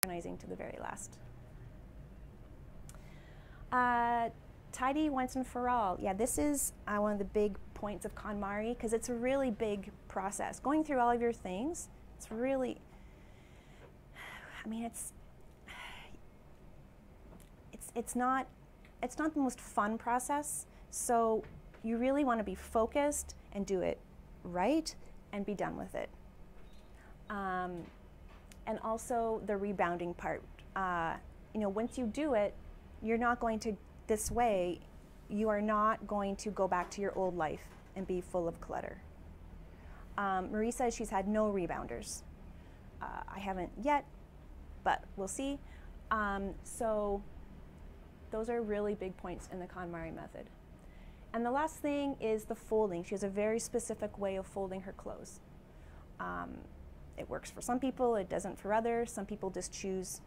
organizing to the very last. Tidy once and for all. Yeah, this is one of the big points of KonMari, because it's a really big process. Going through all of your things, it's really, I mean, it's not the most fun process, so you really want to be focused and do it right and be done with it. And also the rebounding part. You know, once you do it, you're not going to, this way, you are not going to go back to your old life and be full of clutter. Marie says she's had no rebounders. I haven't yet, but we'll see. So those are really big points in the KonMari method. And the last thing is the folding. She has a very specific way of folding her clothes. It works for some people, it doesn't for others. Some people just choose,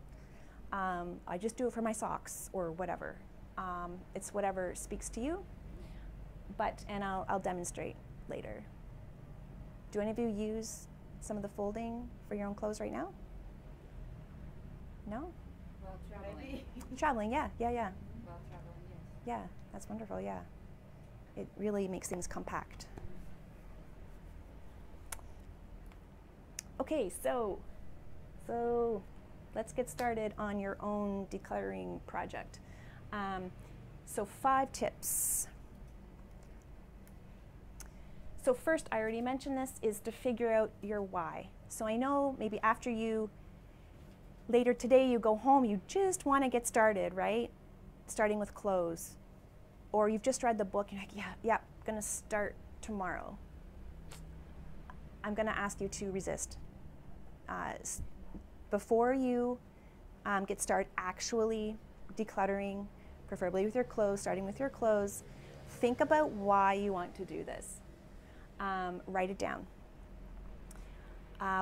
I just do it for my socks or whatever. It's whatever speaks to you, and I'll demonstrate later. Do any of you use some of the folding for your own clothes right now? No? Well, traveling. Traveling, yeah. Well, traveling, yes. Yeah, that's wonderful, yeah. It really makes things compact. Okay, so let's get started on your own decluttering project. So 5 tips. So first, I already mentioned this, is to figure out your why. So I know maybe after later today you go home, you just want to get started, right? Starting with clothes. Or you've just read the book, you're like, yeah, I'm gonna start tomorrow. I'm gonna ask you to resist. Before you get started actually decluttering, preferably with your clothes, starting with your clothes, think about why you want to do this. Write it down.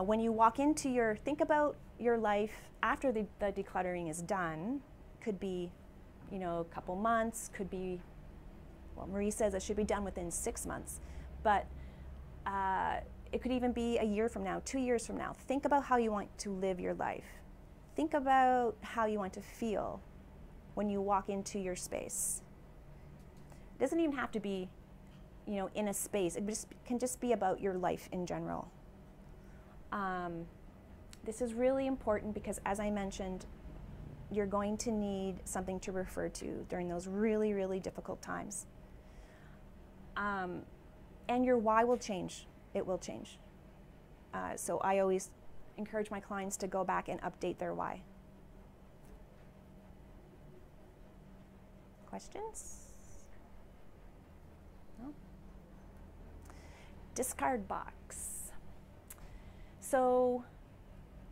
When you walk into think about your life after the decluttering is done. Could be, you know, a couple months, could be, well, Marie says it should be done within 6 months, but it could even be a year from now, 2 years from now. Think about how you want to live your life. Think about how you want to feel when you walk into your space. It doesn't even have to be, you know, in a space. It can just be about your life in general. This is really important because, as I mentioned, you're going to need something to refer to during those really, really difficult times. And your why will change. It will change. So I always encourage my clients to go back and update their why. Questions? No? Discard box. So,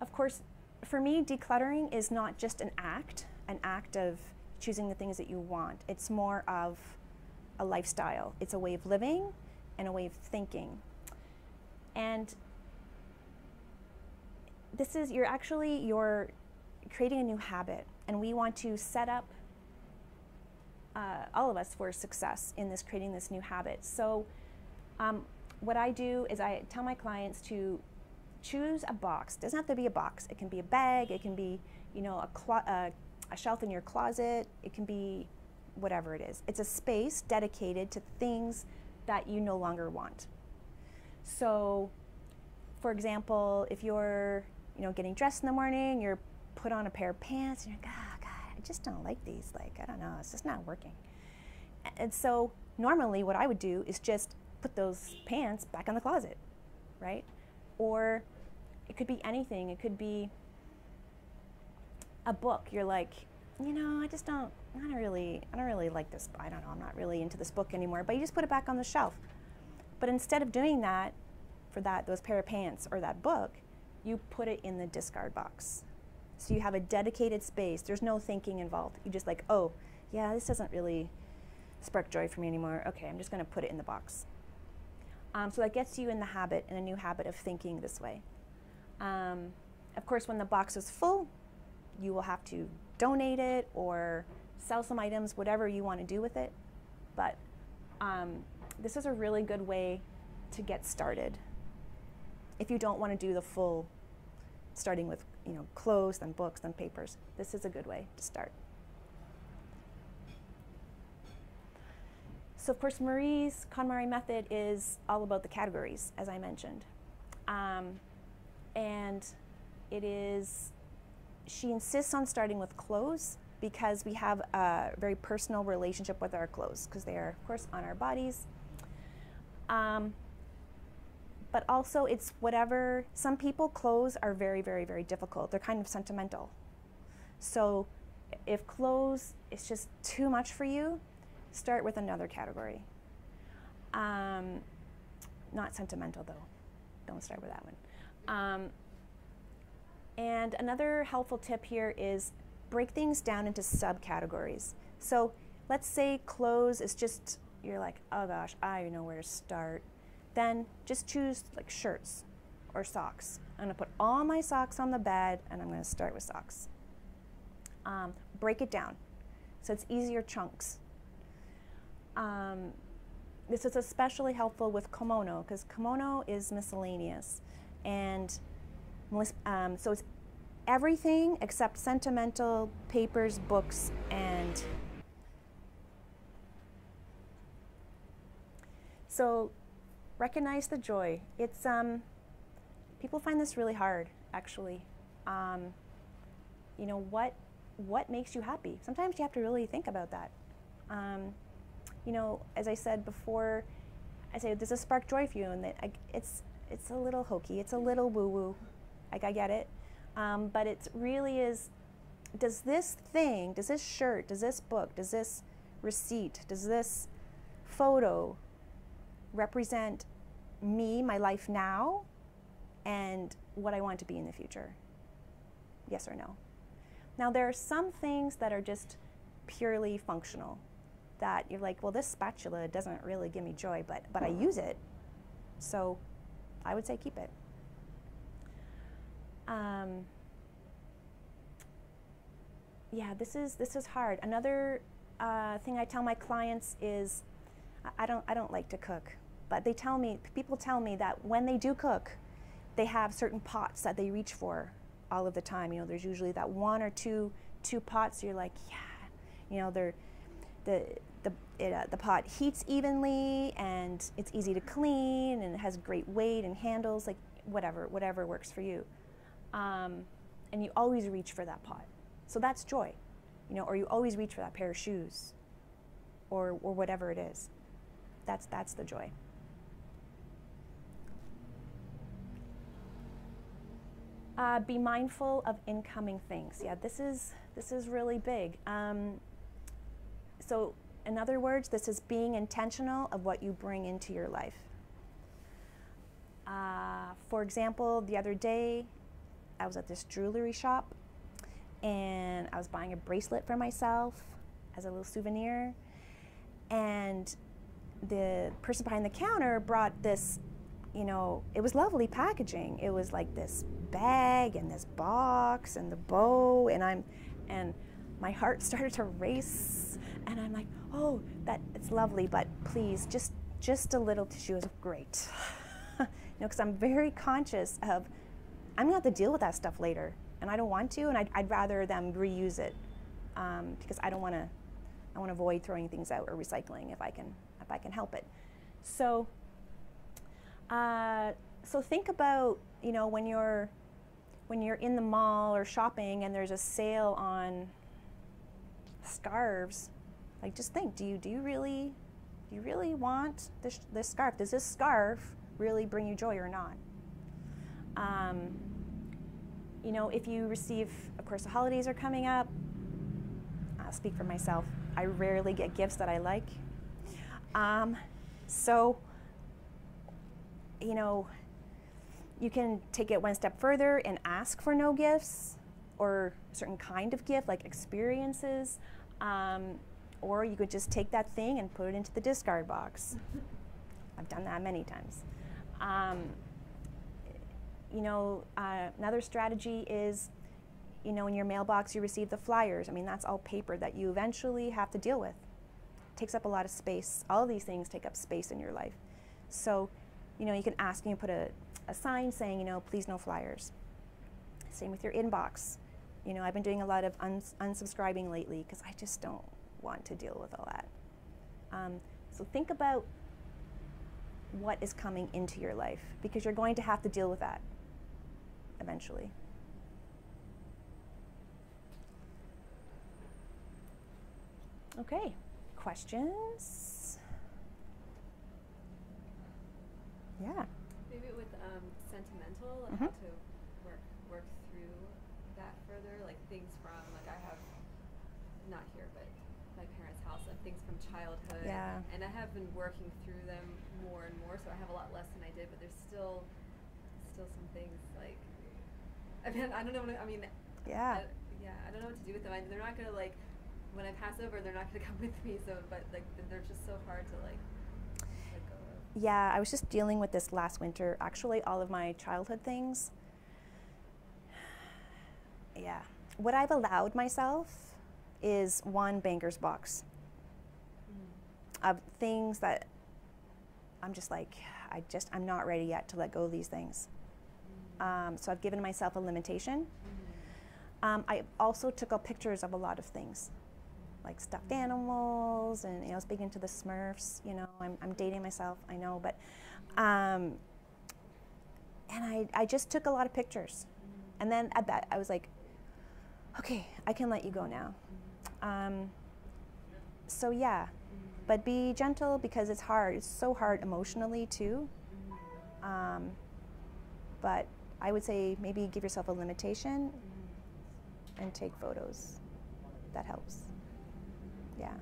of course, for me, decluttering is not just an act of choosing the things that you want. It's more of a lifestyle. It's a way of living and a way of thinking. And this is, you're creating a new habit, and we want to set up all of us for success in creating this new habit. So what I do is I tell my clients to choose a box. It doesn't have to be a box. It can be a bag. It can be, you know, a shelf in your closet. It can be whatever it is. It's a space dedicated to things that you no longer want. So, for example, if you're, you know, getting dressed in the morning, you're put on a pair of pants, and you're like, oh, God, I just don't like these. Like, I don't know, it's just not working. And so, normally, what I would do is just put those pants back in the closet, right? Or it could be anything. It could be a book. You're like, you know, I don't really like this. I don't know, I'm not really into this book anymore. But you just put it back on the shelf. But instead of doing that for those pair of pants or that book, you put it in the discard box. So you have a dedicated space. There's no thinking involved. You just like, oh, yeah, this doesn't really spark joy for me anymore. Okay, I'm just going to put it in the box. So that gets you in a new habit of thinking this way. Of course, when the box is full, you will have to donate it or sell some items, whatever you want to do with it. But this is a really good way to get started if you don't want to do the full starting with, you know, clothes, then books, then papers. This is a good way to start. So of course, Marie's KonMari method is all about the categories, as I mentioned. And it is, she insists on starting with clothes because we have a very personal relationship with our clothes because they are, of course, on our bodies. But also it's whatever, some people clothes are very, very, very difficult. They're kind of sentimental. So if clothes is just too much for you, start with another category. Not sentimental though. Don't start with that one. And another helpful tip here is break things down into subcategories. So let's say clothes is just, you're like, oh gosh, I don't know where to start. Then just choose like shirts or socks. I'm gonna put all my socks on the bed and I'm gonna start with socks. Break it down so it's easier chunks. This is especially helpful with kimono because kimono is miscellaneous, and so it's everything except sentimental, papers, books, and so recognize the joy. It's people find this really hard, actually. You know, what makes you happy? Sometimes you have to really think about that. You know, as I said before, I say, does this spark joy for you? And that it's a little hokey, it's a little woo-woo. Like, I get it. But it really is, does this thing, does this shirt, does this book, does this receipt, does this photo represent me, my life now, and what I want to be in the future? Yes or no? Now, there are some things that are just purely functional, that you're like, well, this spatula doesn't really give me joy, but I use it, so I would say keep it. Yeah, this is hard. Another thing I tell my clients is, I don't like to cook, but people tell me that when they do cook, they have certain pots that they reach for all of the time. You know, there's usually that one or two pots. You're like, yeah, you know, the pot heats evenly and it's easy to clean and it has great weight and handles, like whatever works for you. And you always reach for that pot. So that's joy, you know, or you always reach for that pair of shoes or whatever it is. That's the joy. Be mindful of incoming things. Yeah, this is really big. So in other words, this is being intentional of what you bring into your life. For example, the other day, I was at this jewelry shop and I was buying a bracelet for myself as a little souvenir, and the person behind the counter brought this, you know, it was lovely packaging. It was like this bag and this box and the bow, and my heart started to race, and I'm like, oh, it's lovely, but please, just a little tissue is great. You know, because I'm very conscious of, I'm gonna have to deal with that stuff later, and I don't want to, and I'd rather them reuse it, because I want to avoid throwing things out or recycling if I can help it. So, so think about, you know, when you're in the mall or shopping and there's a sale on scarves, like just think, do you really want this scarf? Does this scarf really bring you joy or not? You know, if you receive, of course, the holidays are coming up. I'll speak for myself. I rarely get gifts that I like. So, you know, you can take it one step further and ask for no gifts or a certain kind of gift, like experiences. Or you could just take that thing and put it into the discard box. I've done that many times. You know, another strategy is, you know, in your mailbox you receive the flyers. I mean, that's all paper that you eventually have to deal with. It takes up a lot of space. All of these things take up space in your life. So, you know, you can ask and you put a sign saying, you know, please no flyers. Same with your inbox. You know, I've been doing a lot of unsubscribing lately because I just don't want to deal with all that. So think about what is coming into your life, because you're going to have to deal with that eventually. Okay, questions? Yeah. Maybe with sentimental, like how to work through that further, like things from, like I have, not here, but my parents' house, like things from childhood. Yeah. And I have been working through them more and more, so I have a lot less than I did, but there's still some things like, I mean, I don't know what, I mean, Yeah. I don't know what to do with them. They're not gonna, like, when I pass over, they're not gonna come with me, so, but like, they're just so hard to like let go of. Yeah, I was just dealing with this last winter. Actually, all of my childhood things. Yeah. What I've allowed myself is one banker's box of things that I'm just like, I'm not ready yet to let go of these things. So I've given myself a limitation. I also took out pictures of a lot of things, like stuffed animals, and you know, speaking to the Smurfs. You know, I'm dating myself, I know, but and I just took a lot of pictures, and then at that I was like, okay, I can let you go now. So yeah, but be gentle because it's hard. It's so hard emotionally too. But I would say maybe give yourself a limitation and take photos. That helps. Yeah.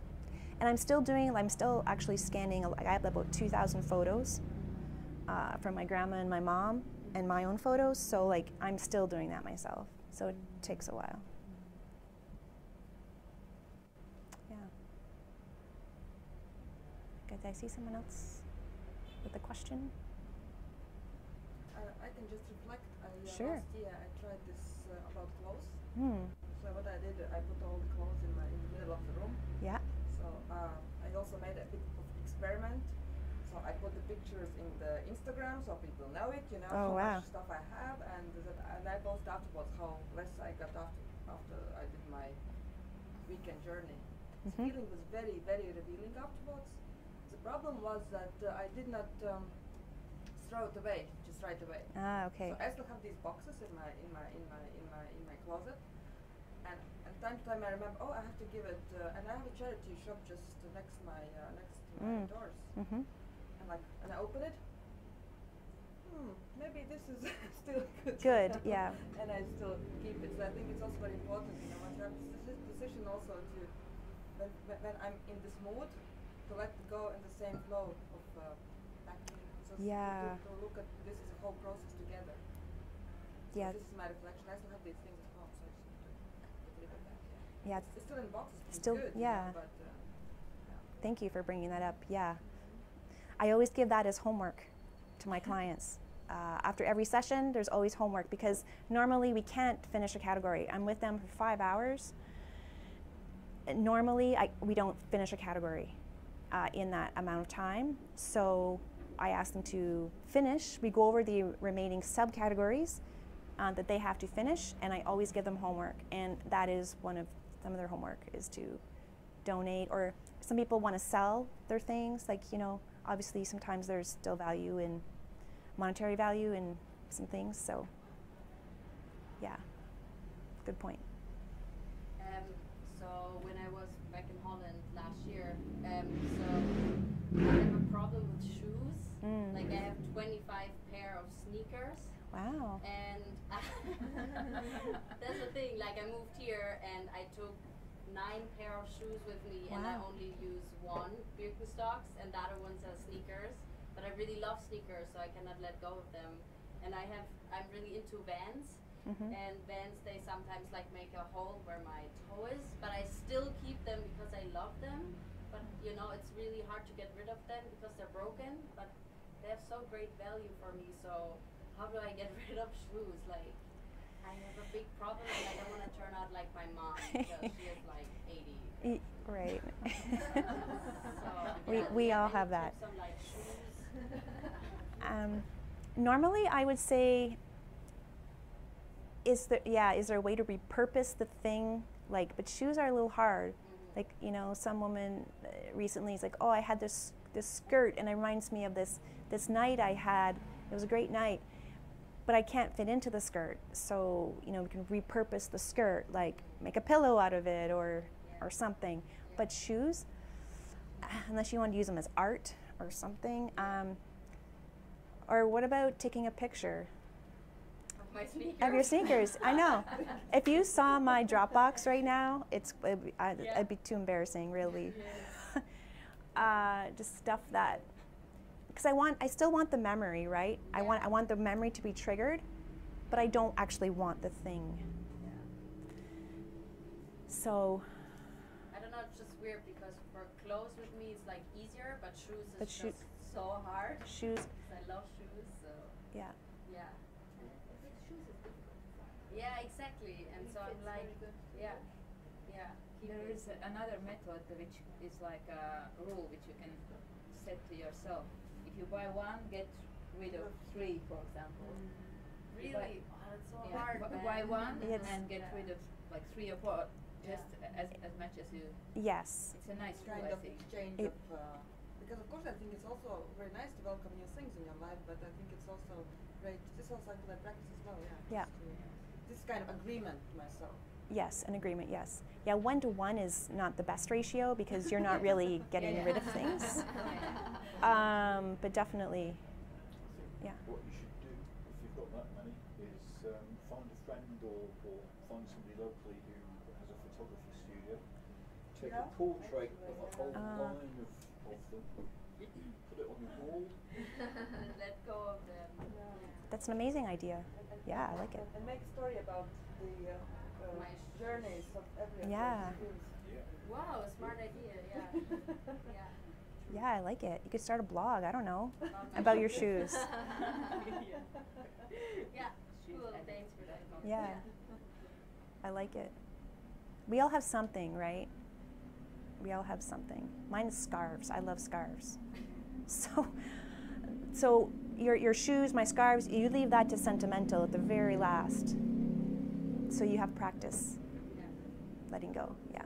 And I'm still actually scanning, I have about 2,000 photos from my grandma and my mom and my own photos. So like, I'm still doing that myself. So it takes a while. Yeah. Did I see someone else with a question? I can just reflect. Sure. Last year I tried this about clothes. Hmm. So what I did, I put all the clothes in the middle of the room. Yeah. So I also made a bit of experiment. So I put the pictures in the Instagram so people know it, you know, how much stuff I have, and I post afterwards how less I got after I did my weekend journey. The feeling was very, very revealing afterwards. The problem was that I did not throw it away just right away. Ah, okay. So I still have these boxes in my closet, and time to time I remember, oh, I have to give it, and I have a charity shop just next to my doors, and I open it. Maybe this is still good. Good, yeah. And I still keep it. So I think it's also very important, you know, once you have this decision also to, when I'm in this mood, to let go in the same flow of packing. So Yeah. to look at this as a whole process together. Yeah. So this is my reflection. I still have these things at home, so I just need to leave it back. Yeah. It's still in boxes. It's Still, good, yeah. You know, but Thank you for bringing that up. Yeah. I always give that as homework to my clients. After every session, there's always homework because normally we can't finish a category. I'm with them for 5 hours. Normally, we don't finish a category in that amount of time. So I ask them to finish. We go over the remaining subcategories that they have to finish, and I always give them homework. And that is some of their homework is to donate, or some people want to sell their things. Like, you know, obviously sometimes there's still value in monetary value in some things. So, yeah, good point. So when I was back in Holland last year, so I have a problem with shoes. Like I have 25 pair of sneakers. Wow. And that's the thing, like I moved here and I took 9 pair of shoes with me, and I only use 1 Birkenstocks, and the other ones are sneakers. But I really love sneakers, so I cannot let go of them. And I'm really into Vans. And Vans, they sometimes like make a hole where my toe is, but I still keep them because I love them. But you know, it's really hard to get rid of them because they're broken, but they have so great value for me. So how do I get rid of shoes? Like, I have a big problem, and I don't want to turn out like my mom because she is like 80. Right. So, we all have that. Some, like, shoes. Normally, I would say is there a way to repurpose the thing? Like, but shoes are a little hard. Like, you know, some woman recently is like, oh, I had this skirt, and it reminds me of this night I had. It was a great night, but I can't fit into the skirt. So, you know, we can repurpose the skirt, like make a pillow out of it or something. But shoes, unless you want to use them as art or something. Or what about taking a picture My sneakers. of your sneakers? I know. If you saw my Dropbox right now, it'd be too embarrassing, really. Just stuff that, because I still want the memory, right? Yeah. I want the memory to be triggered, but I don't actually want the thing. Yeah. So. I don't know, it's just weird because for clothes with me it's like easier, but shoes is But just so hard. Shoes. 'Cause I love shoes, so Yeah. yeah. Yeah, exactly. And so I'm like, yeah. There is another method which is like a rule which you can set to yourself. If you buy one, get rid of 3, for example. Really? Oh, it's so Yeah, hard. buy one Yes. and get rid of like 3 or 4, just as much as you. Yes. It's a nice rule, Kind I of think. exchange of, because of course I think it's also very nice to welcome new things in your life, but I think it's also great. This also I feel like practice as well. Yeah. Yeah. This kind of agreement to myself. Yes, an agreement, yes. Yeah, 1 to 1 is not the best ratio because you're not really getting rid of things. But definitely, yeah. What you should do, if you've got that money, is find a friend or find somebody locally who has a photography studio. Take a portrait of a whole line of them, put it on your wall. Let go of them. That's an amazing idea. Yeah, I like it. And make a story about the My journeys of every Yeah. Wow, smart idea, yeah. Yeah. Yeah, I like it. You could start a blog, I don't know, about your shoes. Yeah, cool, thanks for that. Yeah. I like it. We all have something, right? We all have something. Mine is scarves. I love scarves. So your shoes, my scarves, you leave that to sentimental at the very last. So you have practice. Yeah. Letting go, yeah.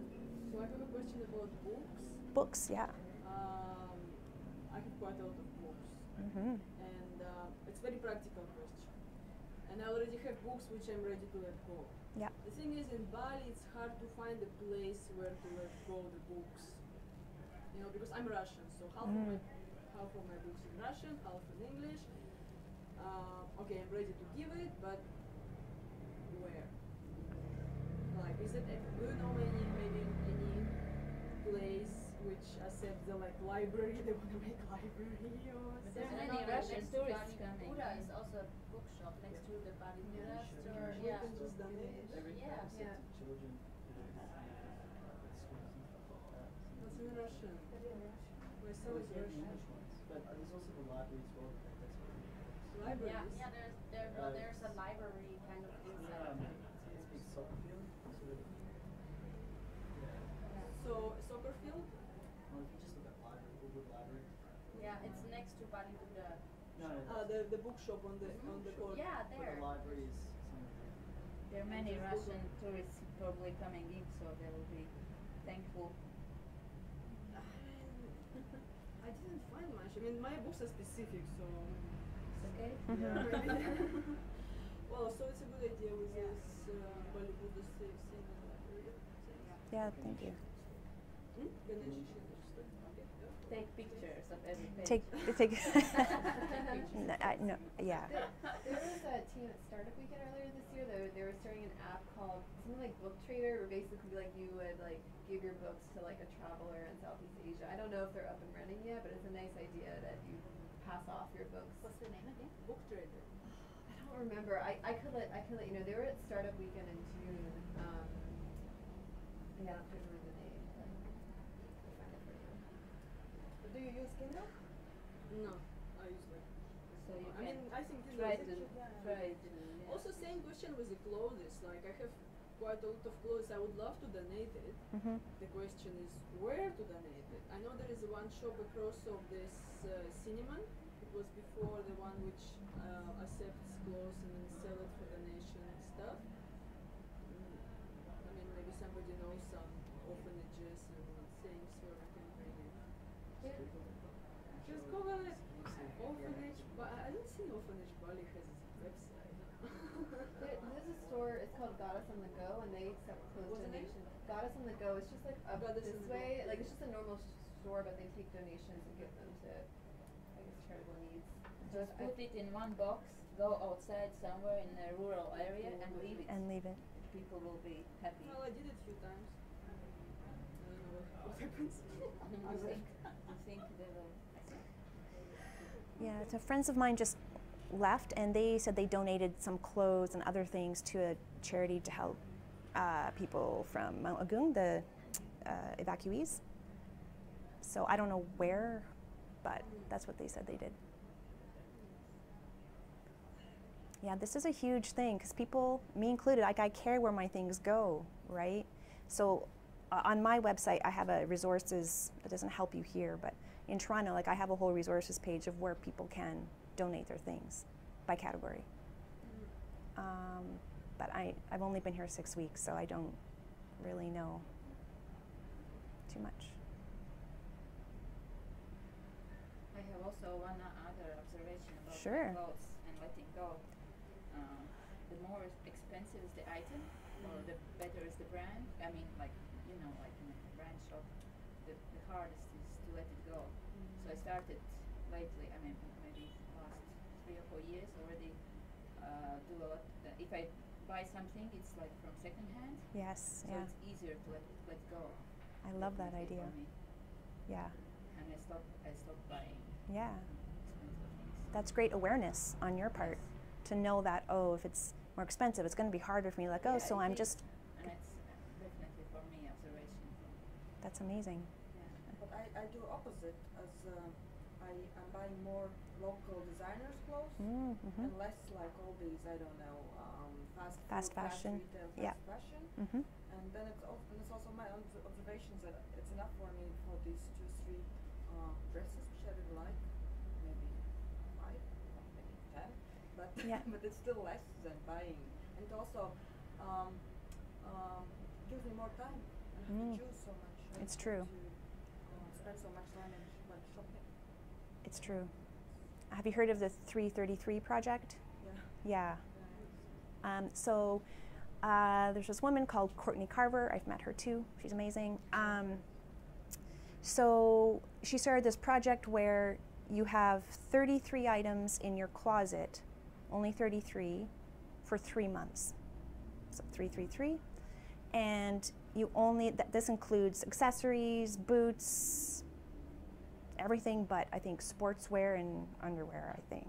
So I have a question about books. Books, yeah. I have quite a lot of books, Mm-hmm. and it's very practical question. And I already have books which I'm ready to let go. Yeah. The thing is, in Bali, it's hard to find a place where to let go the books. You know, because I'm Russian, so half of my books in Russian, half in English. Okay, I'm ready to give it, but where? Like, is it? Do you know maybe any place which accepts the like library? They want to make library or But there are something? many Russian tourists coming. Buddha is also a bookshop next to the Bali Buddha store. We Yeah. can just donate. Yeah. Yeah. Children, What's in Russian? My son is Russian. But there's also the library as well. That's Libraries. Yeah, there's a library kind of inside. it's a big soccer field. Sort of. So soccer field? Well, if you just look at library, Woodwood Library. Yeah, it's next to Bali Buddha. No, The bookshop on the court. Yeah, but there. the library is somewhere. There are many Russian tourists probably coming in, so they will be thankful. I didn't find much. I mean, my books are specific, so. It's okay? Well, so it's a good idea with this Bali Buddha thing in the library. Yeah, thank you. Ganesh Shinoshita. Okay. Take pictures of every page. Take no, yeah. There was a team at Startup Weekend earlier this year. They were starting an app called something like Book Trader, where basically like you would like give your books to like a traveler in Southeast Asia. I don't know if they're up and running yet, but it's a nice idea that you pass off your books. What's the name again? Book trader. I don't remember. I can let you know. They were at Startup Weekend in June. Yeah, I don't remember the name. But I'll find it for you. Do you use Kindle? No, I use like. So you I mean, I think this try is to yeah. Also, same question with the clothes. Like, I have quite a lot of clothes. I would love to donate it. Mm-hmm. The question is where to donate it. I know there is one shop across of this cinnamon. It was before the one which accepts clothes and then sell it for donation and stuff. Just Google it. Orphanage, but I don't think Orphanage Bali has its website. There's a store, it's called Goddess on the Go, and they accept clothes What's the name? donations. Goddess on the Go, it's just like up Goddess this on the Go. way, like it's just a normal store, but they take donations and give them to, I guess, charitable needs. So Just put it in one box, go outside somewhere in a rural area and leave it. And leave it. People will be happy. Well, I did it a few times. I don't know what happens. You think they will? Yeah, so friends of mine just left, and they said they donated some clothes and other things to a charity to help people from Mount Agung, the evacuees. So I don't know where, but that's what they said they did. Yeah, this is a huge thing because people, me included, like I care where my things go, right? So on my website, I have a resources, it doesn't help you here, but in Toronto, like I have a whole resources page of where people can donate their things by category. But I've only been here 6 weeks, so I don't really know too much. I have also one other observation about Sure. clothes and letting go. The more expensive is the item, or the better is the brand. I mean, like like in a brand shop, the hardest is to let it go. So I started lately. I mean, maybe last 3 or 4 years already. Do a lot. If I buy something, it's like from second hand. Yes, So yeah. it's easier to let go. I love that definitely idea. for me. Yeah, And I stopped buying yeah. expensive things. That's great awareness on your part to know that, oh, if it's more expensive, it's going to be harder for me to let go, Yeah, so it I'm is. just, And it's definitely for me observation. that's amazing. But I do opposite, as I'm buying more local designers clothes Mm-hmm. and less like all these, I don't know, fast Fast food, fashion. fast retail, Yeah. fast fashion. Mm-hmm. And then it's also my own observations that it's enough for me for these 2, 3 dresses which I really like, maybe 5, maybe 10, but Yeah. but it's still less than buying. And it also gives me more time. I don't have to choose so much. I It's don't true. have to spend so much time in shopping. It's true. Have you heard of the 333 project? Yeah. Yeah. So there's this woman called Courtney Carver. I've met her too. She's amazing. So she started this project where you have 33 items in your closet, only 33, for 3 months. So 333. And you only, this includes accessories, boots, everything but I think sportswear and underwear, I think.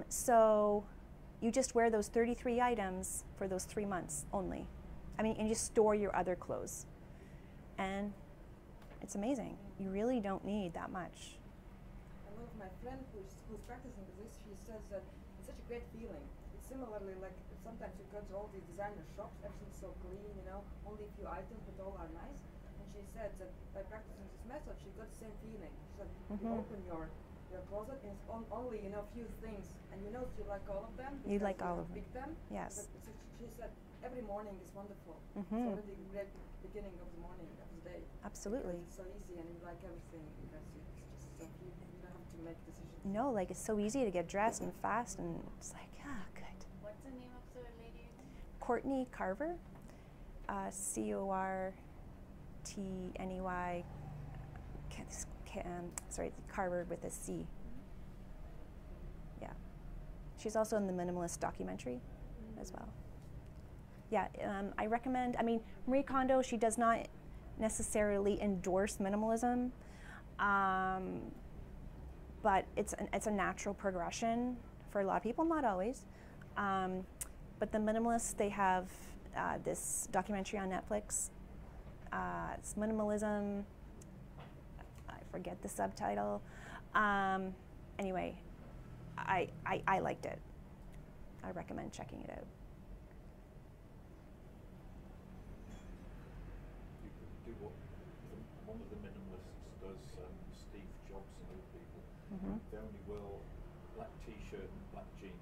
So you just wear those 33 items for those 3 months only. I mean, and you store your other clothes. And it's amazing. You really don't need that much. And one of my friends who's practicing this, she says that it's such a great feeling. It's similarly like sometimes you go to all these designer shops, everything's so clean, only a few items, but all are nice. And she said that by practicing this method, she got the same feeling. She said, you open your closet and it's only a few things, and you know you like all of them. You like because all of them. pick them. Yes. But she said every morning is wonderful. It's Mhm. already a great beginning of the morning of the day. Absolutely. It's so easy and you like everything because it's just so you don't have to make decisions. No, like it's so easy to get dressed and fast, and it's like, good. What's the name of the lady again? Courtney Carver, Cortney, sorry, Carver with a C. Yeah. She's also in the Minimalist documentary as well. Yeah, I recommend, Marie Kondo, she does not necessarily endorse minimalism, but it's a natural progression for a lot of people, not always. But the minimalists, they have this documentary on Netflix. It's minimalism. I forget the subtitle. Anyway, I liked it. I recommend checking it out. You could do what one of the minimalists does, Steve Jobs and other people. They only wear black t-shirt and black jeans.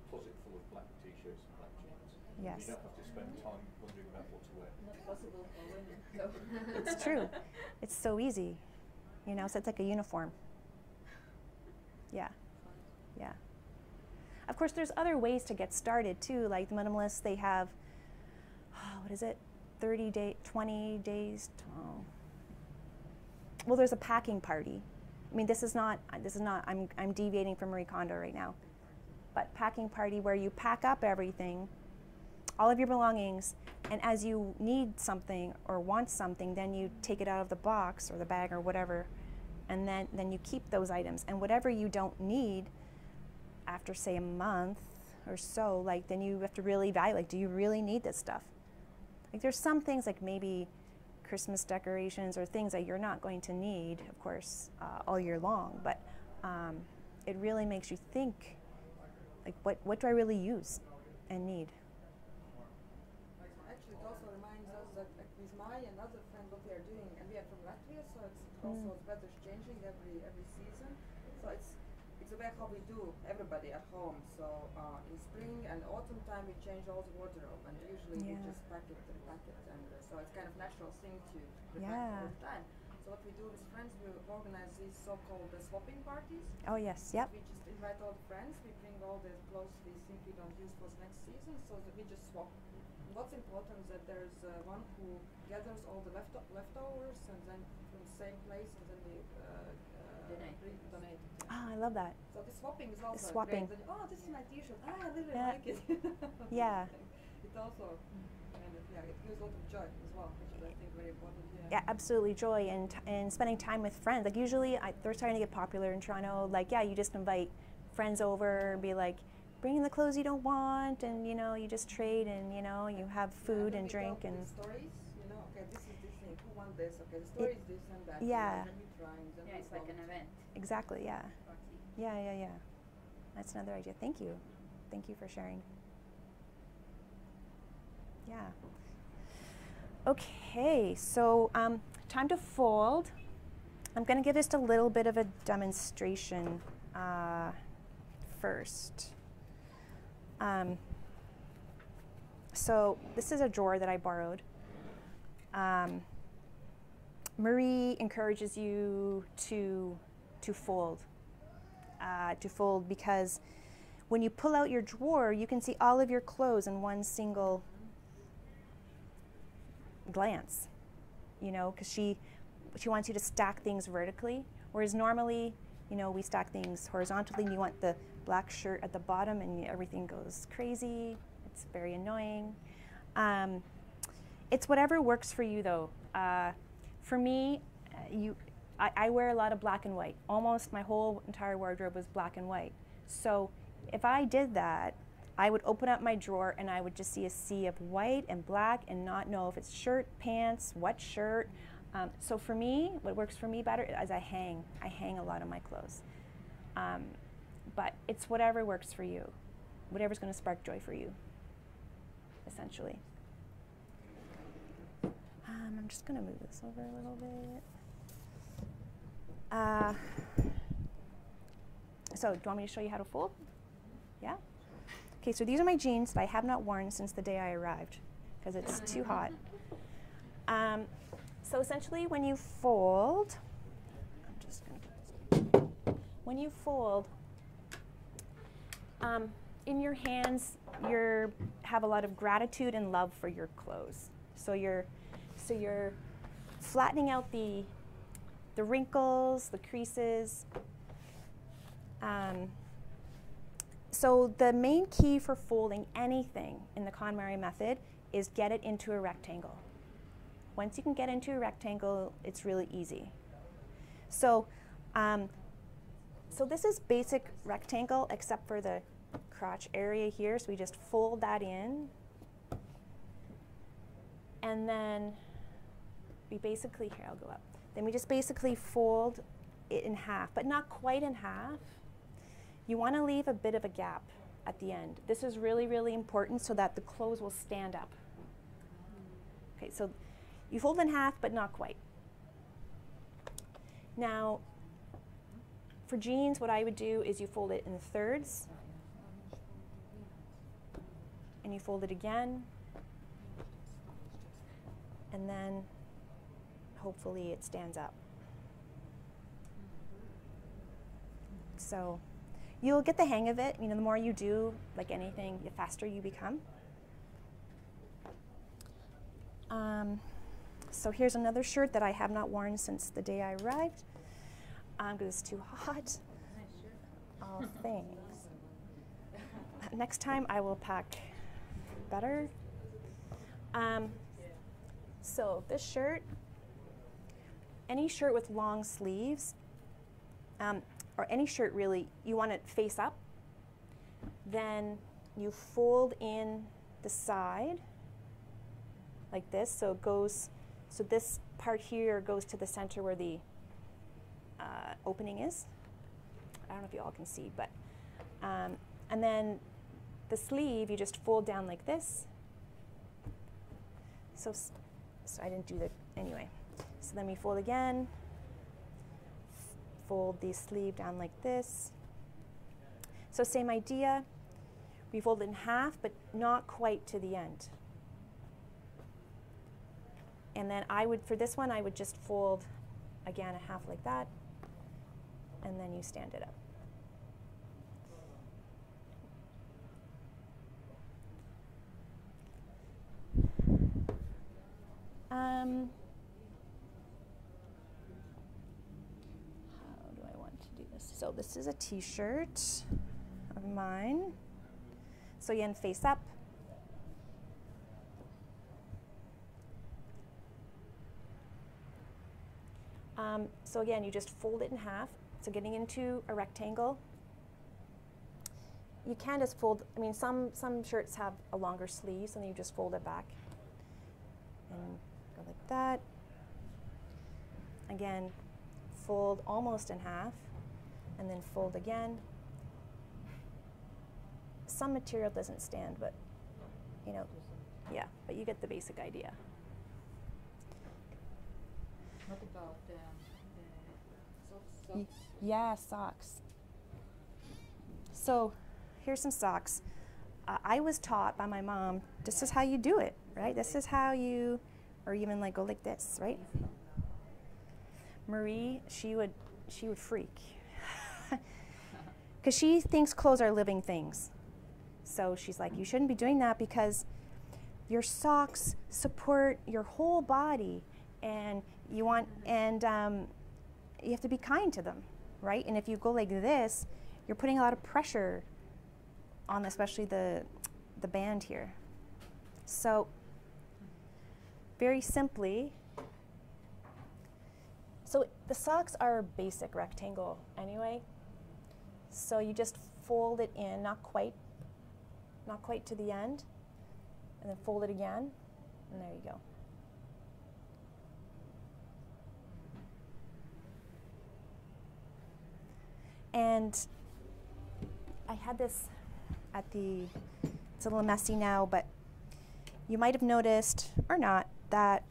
Closet full of black t-shirts and black jeans. Yes. You don't have to spend time wondering about what to wear. Not possible for women. So. It's true. It's so easy. You know, so it's like a uniform. Yeah. Yeah. Of course, there's other ways to get started too. Like the minimalists, they have, what is it, 20 days. Well, there's a packing party. I mean, this is not. I'm deviating from Marie Kondo right now. But packing party where you pack up everything, all of your belongings, and as you need something or want something, then you take it out of the box or the bag or whatever, and then you keep those items. And whatever you don't need, after say a month or so, like then you have to really evaluate, like, do you really need this stuff? Like there's some things like maybe Christmas decorations or things that you're not going to need, of course, all year long, but it really makes you think, like what do I really use and need? Actually, it also reminds us that with my and other friend what we are doing, and we are from Latvia, so it's also the weather's changing every season. So it's a way how we do everybody at home. So in spring and autumn time we change all the wardrobe, and usually we just pack it, repack it, and so it's kind of natural thing to repack all the time. So what we do with friends, we organize these so-called swapping parties. Oh yes, yep. We just invite all the friends, we bring all the clothes we think we don't use for the next season, so that we just swap. And what's important is that there's one who gathers all the leftovers and then from the same place, and then we donate it. Oh, I love that. So the swapping is also swapping. great. Oh, this is my T-shirt. I really like it. Yeah. It also kind of, it gives a lot of joy as well, which is I think very important. Yeah, absolutely, joy and spending time with friends. Like usually, they're starting to get popular in Toronto. Like you just invite friends over and be like, bring in the clothes you don't want, and you just trade, and you have food and drink and. Stories, okay, this is this thing. Who wants this? Okay, the story is this and that. Yeah. Yeah, it's like an event. Exactly. Yeah. Party. Yeah. That's another idea. Thank you. Thank you for sharing. Yeah. Okay, so time to fold. I'm going to give just a little bit of a demonstration first. So this is a drawer that I borrowed. Marie encourages you to fold because when you pull out your drawer, you can see all of your clothes in one single glance, because she wants you to stack things vertically, whereas normally, we stack things horizontally, and you want the black shirt at the bottom and everything goes crazy. It's very annoying. It's whatever works for you though. For me, I wear a lot of black and white. Almost my whole entire wardrobe was black and white. So if I did that, I would open up my drawer and I would just see a sea of white and black and not know if it's shirt, pants, what shirt. So for me, what works for me better is I hang a lot of my clothes. But it's whatever works for you, whatever's going to spark joy for you, essentially. I'm just going to move this over a little bit. So do you want me to show you how to fold? Yeah? Okay, so these are my jeans that I have not worn since the day I arrived because it's too hot. So essentially when you fold, when you fold, in your hands, you have a lot of gratitude and love for your clothes. So you're flattening out the wrinkles, the creases. So the main key for folding anything in the KonMari method is get it into a rectangle. Once you can get into a rectangle, it's really easy. So, so this is basic rectangle except for the crotch area here. So we just fold that in, and then we basically, here I'll go up. Then we just basically fold it in half, but not quite in half. You want to leave a bit of a gap at the end. This is really, really important so that the clothes will stand up. Okay, so you fold in half, but not quite. Now, for jeans, what I would do is you fold it in thirds, and you fold it again, and then hopefully it stands up. So you'll get the hang of it. You know, the more you do, like anything, the faster you become. So here's another shirt that I have not worn since the day I arrived because it's too hot. Oh, thanks. Next time I will pack better. So this shirt, any shirt with long sleeves, or any shirt really, you want it face up. Then you fold in the side like this, so it goes, so this part here goes to the center where the opening is. I don't know if you all can see, but, and then the sleeve, you just fold down like this. So I didn't do that anyway. So then we fold again, fold the sleeve down like this. So same idea, we fold it in half, but not quite to the end. And then I would, for this one, I would just fold again a half like that, and then you stand it up. How do I want to do this? So this is a t-shirt of mine. So again, face up. So again, you just fold it in half. So getting into a rectangle. You can just fold, I mean, some shirts have a longer sleeve, so then you just fold it back. And go like that. Again, fold almost in half, and then fold again. Some material doesn't stand, but, you know, yeah, but you get the basic idea. What about the socks? Yeah, socks. So here's some socks. I was taught by my mom, this is how you do it, right? This is how you, or even like go like this, right? Marie, she would freak. Because she thinks clothes are living things. So she's like, you shouldn't be doing that because your socks support your whole body, and you want, and you have to be kind to them, right? And if you go like this, you're putting a lot of pressure on, especially the band here. So very simply, so the socks are a basic rectangle anyway. So you just fold it in, not quite to the end, and then fold it again, and there you go. And I had this at the, it's a little messy now, but you might have noticed, or not, that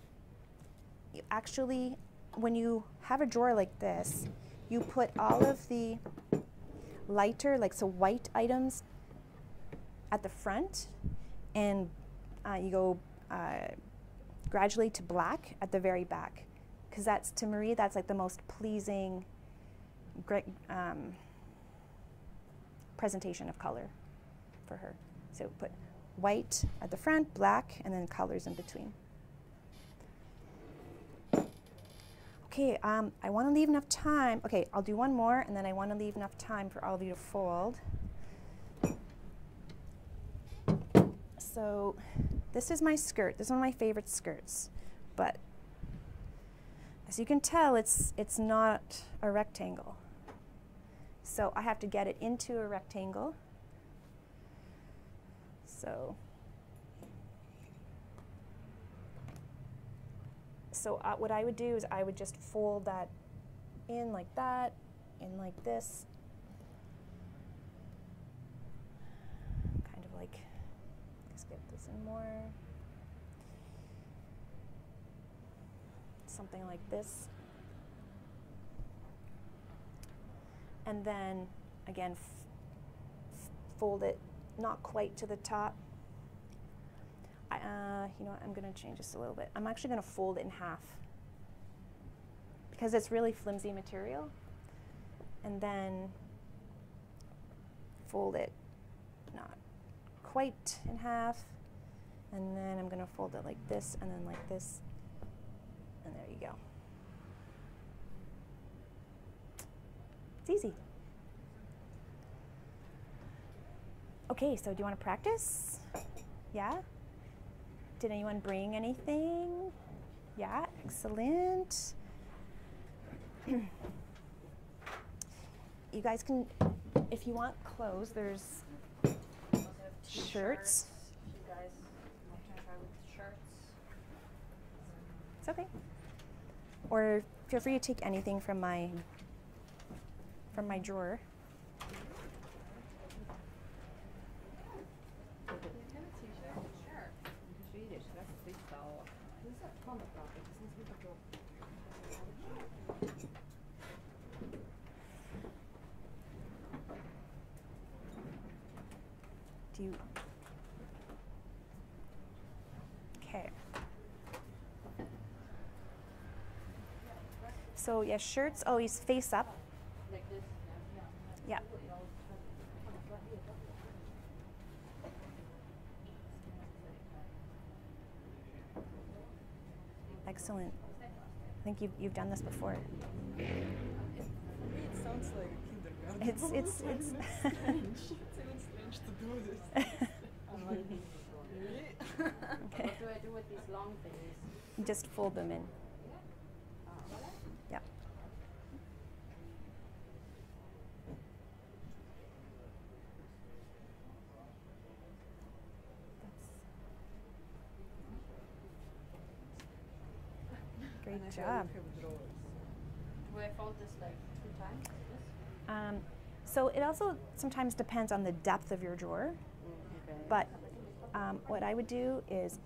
you actually, when you have a drawer like this, you put all of the lighter, like so white items at the front, and you go gradually to black at the very back. Because that's, to Marie, that's like the most pleasing presentation of color for her. So put white at the front, black, and then colors in between. Okay, I want to leave enough time. Okay, I'll do one more, and then I want to leave enough time for all of you to fold. So this is my skirt. This is one of my favorite skirts, but as you can tell, it's not a rectangle. So I have to get it into a rectangle. So what I would do is I would just fold that in like that, in like this. Kind of like, let's get this in more. Something like this. And then, again, fold it not quite to the top, You know what, I'm going to change this a little bit. I'm actually going to fold it in half because it's really flimsy material. And then fold it not quite in half. And then I'm going to fold it like this and then like this. And there you go. It's easy. Okay, so do you want to practice? Yeah? Did anyone bring anything? Yeah, excellent. You guys can, if you want clothes, there's shirts. You guys want to try with shirts? It's okay. Or feel free to take anything from my drawer. Do you? Okay. So yeah, shirts always face up. Like this. Yeah. Excellent. I think you've done this before. For me, it sounds like a kindergarten. It's strange. It's even strange to do this. Really? Okay. What do I do with these long things? Just fold them in. Yeah. Great job. Do I fold this like 2 times? So it also sometimes depends on the depth of your drawer, Okay. but what I would do is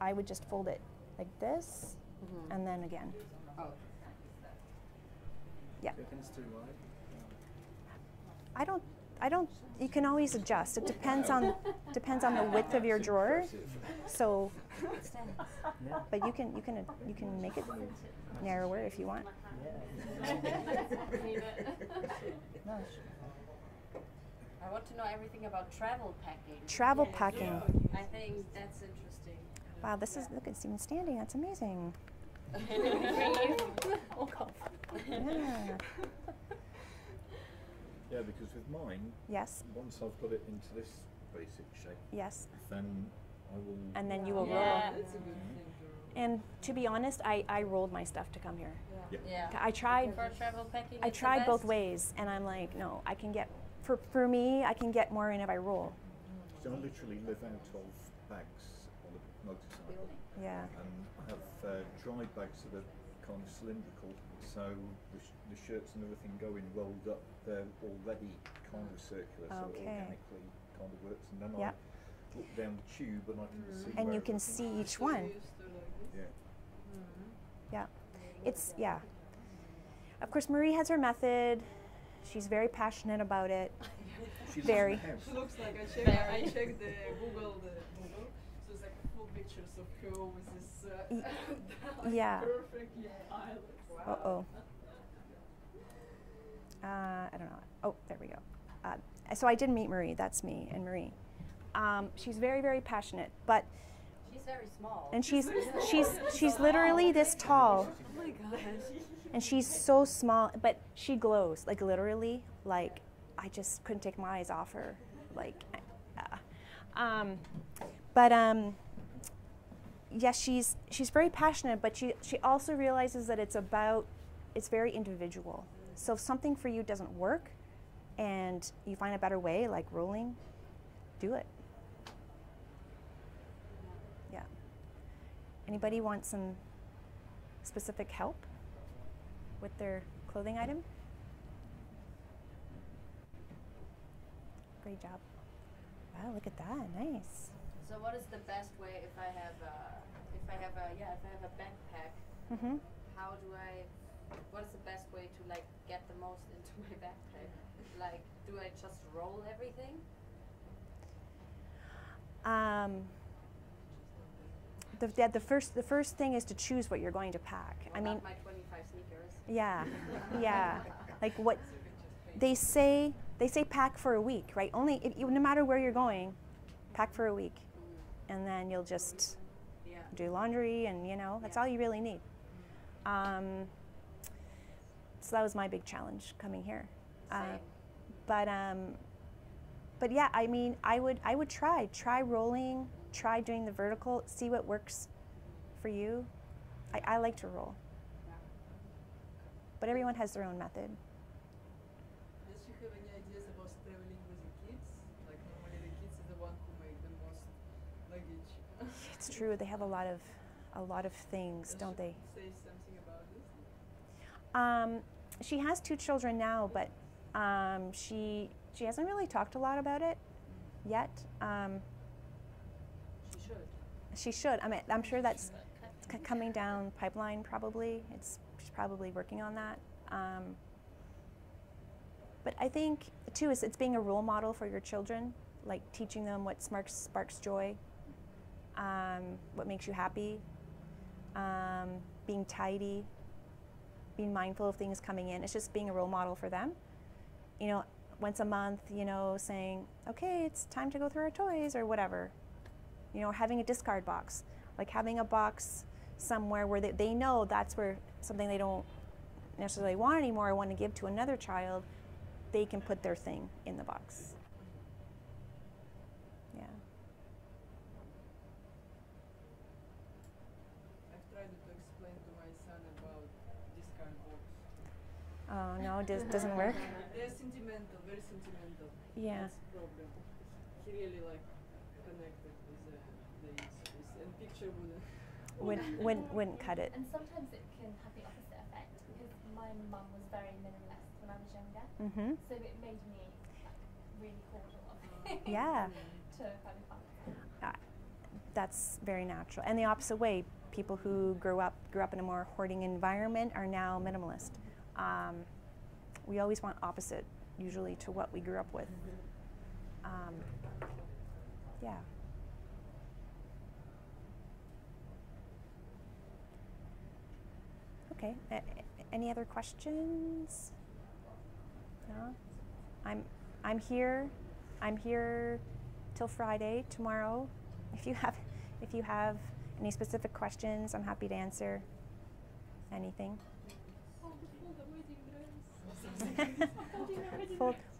I would just fold it like this and then again. Oh. Yeah. Do you think it's too wide? I don't, you can always adjust. It depends on the width of your drawer. So, Yeah. but you can make it narrower if you want. No, I want to know everything about travel packing. Travel packing. I think that's interesting. Wow, this is, look, it's even standing. That's amazing. Yeah. Yeah, because with mine, Yes. once I've got it into this basic shape, Yes. then I will. And then you will Yeah. roll. It's a good thing to And to be honest, I rolled my stuff to come here. Yeah. Yeah. I tried. For travel packing. I it's the tried both best. ways, and I'm like, no, I can get, for me, I can get more in if I roll. So I literally live out of bags on the motorcycle, Yeah. and I have dry bags that are kind of cylindrical, so the shirts and everything go in rolled up. They're already kind of circular, so it Okay. organically kind of works. And then Yeah. I look down the tube and I can see. And where you can everything see is. each one. used to like this. Yeah. Yeah. It's, yeah. Of course, Marie has her method. She's very passionate about it. She lives Very. in the house. It looks like I checked the Google, so it's like full pictures of her with this like Yeah. perfectly piled. Wow. Uh-oh. I don't know. Oh, there we go. So I did meet Marie. That's me and Marie. She's very, very passionate, but She's very small. and she's literally this tall, Oh my gosh. and she's so small, but she glows, like literally, like I just couldn't take my eyes off her, like. Yes, she's very passionate, but she also realizes that it's very individual. So if something for you doesn't work, and you find a better way, like rolling, do it. Yeah. Anybody want some specific help with their clothing item? Great job. Wow, look at that. Nice. So what is the best way if I have a backpack? Mhm. What is the best way to like get the most into my backpack? Like, do I just roll everything? the first thing is to choose what you're going to pack. Well, I mean, not my 25 sneakers. yeah, yeah. Like what they say pack for a week, right? Only no matter where you're going, pack for a week, and then you'll just do laundry, and that's all you really need. So that was my big challenge coming here. But yeah, I mean, I would try rolling, try doing the vertical, see what works for you. I like to roll, but everyone has their own method. Does you have any ideas about traveling with the kids? Like normally the kids are the one who make the most luggage. It's true. They have a lot of things, don't they? Say something about this. She has 2 children now, but she hasn't really talked a lot about it yet. She should. She should. I mean, I'm sure that's coming down pipeline. Probably, she's probably working on that. But I think too it's being a role model for your children, like teaching them what sparks joy, what makes you happy, being tidy, being mindful of things coming in. It's just being a role model for them. Once a month, saying, okay, it's time to go through our toys or whatever. Having a discard box, like having a box somewhere where they know that's where something they don't necessarily want anymore or want to give to another child, they can put their thing in the box. Yeah. I've tried to explain to my son about discard box. Oh no, it doesn't work. They're sentimental, very sentimental. Yeah. That's the problem. He really connected with the issues, and picture Wouldn't cut it. And sometimes it can have the opposite effect because my mum was very minimalist when I was younger. Mm-hmm. So it made me really hoard a lot. Yeah. To kind of find. That's very natural. And the opposite way, people who grew up in a more hoarding environment are now minimalist. We always want opposite, usually, to what we grew up with. Yeah. Okay. Any other questions? No. I'm here. I'm here till Friday tomorrow. If you have any specific questions, I'm happy to answer anything.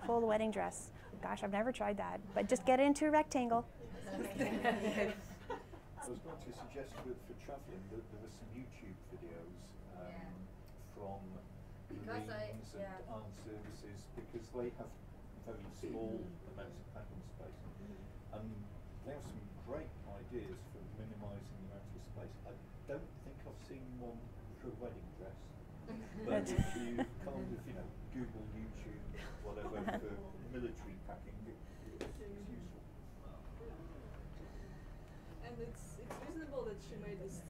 Full wedding dress. Gosh, I've never tried that. But just get it into a rectangle. I was going to suggest for travelling that there are some YouTube videos from Marines and armed services, because they have very small amounts of packing space, and they have some great ideas for minimising the amount of space. I don't think I've seen one for a wedding dress, but if you kind of Google, YouTube, whatever for military packing, it's useful. And it's reasonable that she made this